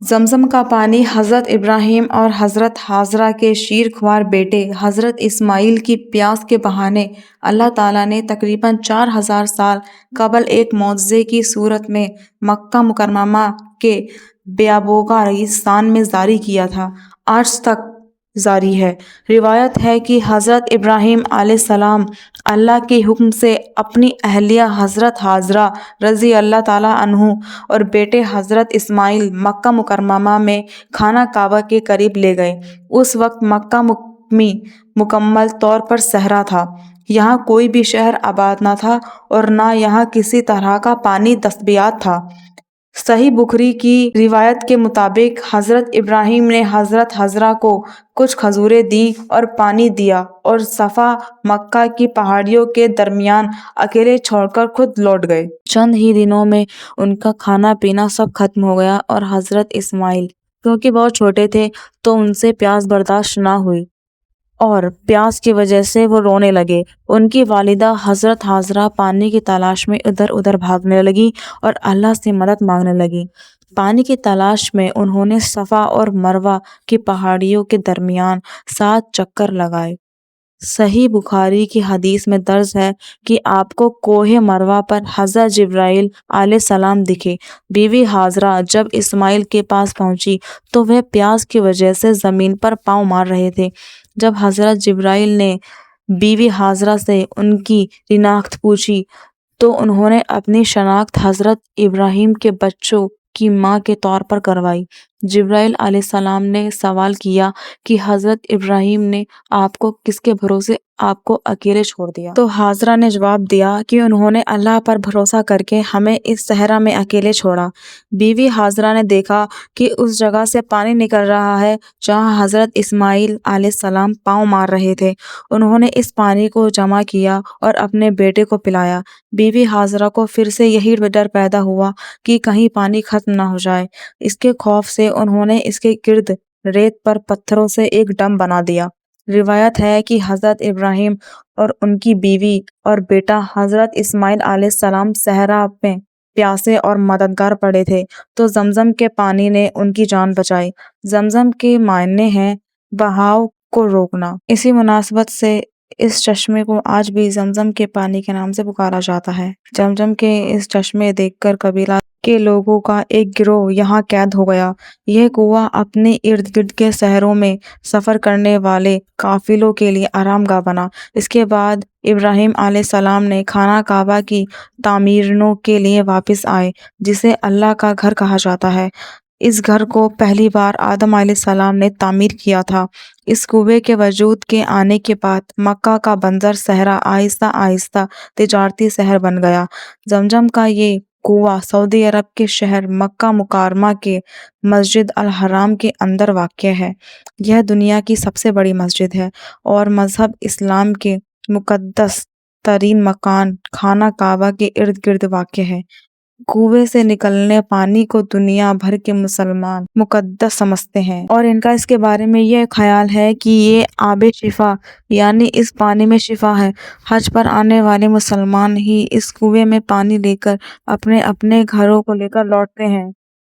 زمزم کا پانی حضرت ابراہیم اور حضرت حاجرہ کے شیرخوار بیٹے حضرت اسماعیل کی پیاس کے بہانے اللہ تعالیٰ نے تقریباً 4000 سال قبل ایک معجزے کی صورت میں مکہ مکرمہ کے بیابوگا ریگستان میں جاری کیا تھا، آج تک جاری ہے۔ روایت ہے کہ حضرت ابراہیم علیہ السلام اللہ کے حکم سے اپنی اہلیہ حضرت حاجرہ رضی اللہ تعالیٰ عنہ اور بیٹے حضرت اسماعیل مکہ مکرمہ میں خانہ کعبہ کے قریب لے گئے۔ اس وقت مکہ مکمل طور پر صحرا تھا، یہاں کوئی بھی شہر آباد نہ تھا اور نہ یہاں کسی طرح کا پانی دستیاب تھا۔ صحیح بخاری کی روایت کے مطابق حضرت ابراہیم نے حضرت حاجرہ کو کچھ کھجوریں دیں اور پانی دیا اور صفا مکہ کی پہاڑیوں کے درمیان اکیلے چھوڑ کر خود لوٹ گئے۔ چند ہی دنوں میں ان کا کھانا پینا سب ختم ہو گیا اور حضرت اسماعیل کیونکہ بہت چھوٹے تھے تو ان سے پیاس برداشت نہ ہوئی اور پیاس کی وجہ سے وہ رونے لگے۔ ان کی والدہ حضرت حاجرہ پانی کی تلاش میں ادھر ادھر بھاگنے لگی اور اللہ سے مدد مانگنے لگی۔ پانی کی تلاش میں انہوں نے صفا اور مروہ کی پہاڑیوں کے درمیان 7 چکر لگائے۔ صحیح بخاری کی حدیث میں درج ہے کہ آپ کو کوہ مروہ پر حضرت جبرائیل علیہ السلام دکھے۔ بیوی حاجرہ جب اسماعیل کے پاس پہنچی تو وہ پیاس کی وجہ سے زمین پر پاؤں مار رہے تھے۔ جب حضرت جبرائیل نے بیوی حاجرہ سے ان کی شناخت پوچھی تو انہوں نے اپنی شناخت حضرت ابراہیم کے بچوں کی ماں کے طور پر کروائی۔ جبرائیل علیہ السلام نے سوال کیا کہ حضرت ابراہیم نے آپ کو کس کے بھروسے آپ کو اکیلے چھوڑ دیا؟ تو حاجرہ نے جواب دیا کہ انہوں نے اللہ پر بھروسہ کر کے ہمیں اس صحرا میں اکیلے چھوڑا۔ بیوی حاجرہ نے دیکھا کہ اس جگہ سے پانی نکل رہا ہے جہاں حضرت اسماعیل علیہ السلام پاؤں مار رہے تھے۔ انہوں نے اس پانی کو جمع کیا اور اپنے بیٹے کو پلایا۔ بیوی حاجرہ کو پھر سے یہی ڈر پیدا ہوا کہ کہیں پانی ختم نہ ہو جائے۔ اس کے خوف سے انہوں نے اس کے گرد ریت پر پتھروں سے ایک ڈیم بنا دیا۔ روایت ہے کہ حضرت ابراہیم اور ان کی بیوی اور بیٹا حضرت اسماعیل علیہ السلام صحرا میں پیاسے اور مددگار پڑے تھے تو زمزم کے پانی نے ان کی جان بچائی۔ زمزم کے معنی ہیں بہاؤ کو روکنا۔ اسی مناسبت سے اس چشمے کو آج بھی زمزم کے پانی کے نام سے پکارا جاتا ہے۔ زمزم کے اس چشمے دیکھ کر قبیلہ کے لوگوں کا ایک گروہ یہاں قید ہو گیا۔ یہ کنواں اپنے ارد گرد کے شہروں میں سفر کرنے والے قافلوں کے لیے آرام گاہ بنا۔ اس کے بعد ابراہیم علیہ السلام نے خانہ کعبہ کی تعمیروں کے لیے واپس آئے جسے اللہ کا گھر کہا جاتا ہے۔ اس گھر کو پہلی بار آدم علیہ السلام نے تعمیر کیا تھا۔ اس کنویں کے وجود کے آنے کے بعد مکہ کا بنجر صحرا آہستہ آہستہ تجارتی شہر بن گیا۔ زمزم کا یہ کنواں سعودی عرب کے شہر مکہ مکرمہ کے مسجد الحرام کے اندر واقع ہے۔ یہ دنیا کی سب سے بڑی مسجد ہے اور مذہب اسلام کے مقدس ترین مکان خانہ کعبہ کے ارد گرد واقع ہے۔ کنویں سے نکلنے پانی کو دنیا بھر کے مسلمان مقدس سمجھتے ہیں اور ان کا اس کے بارے میں یہ خیال ہے کہ یہ آب شفا یعنی اس پانی میں شفا ہے۔ حج پر آنے والے مسلمان ہی اس کنویں میں پانی لے کر اپنے اپنے گھروں کو لے کر لوٹتے ہیں۔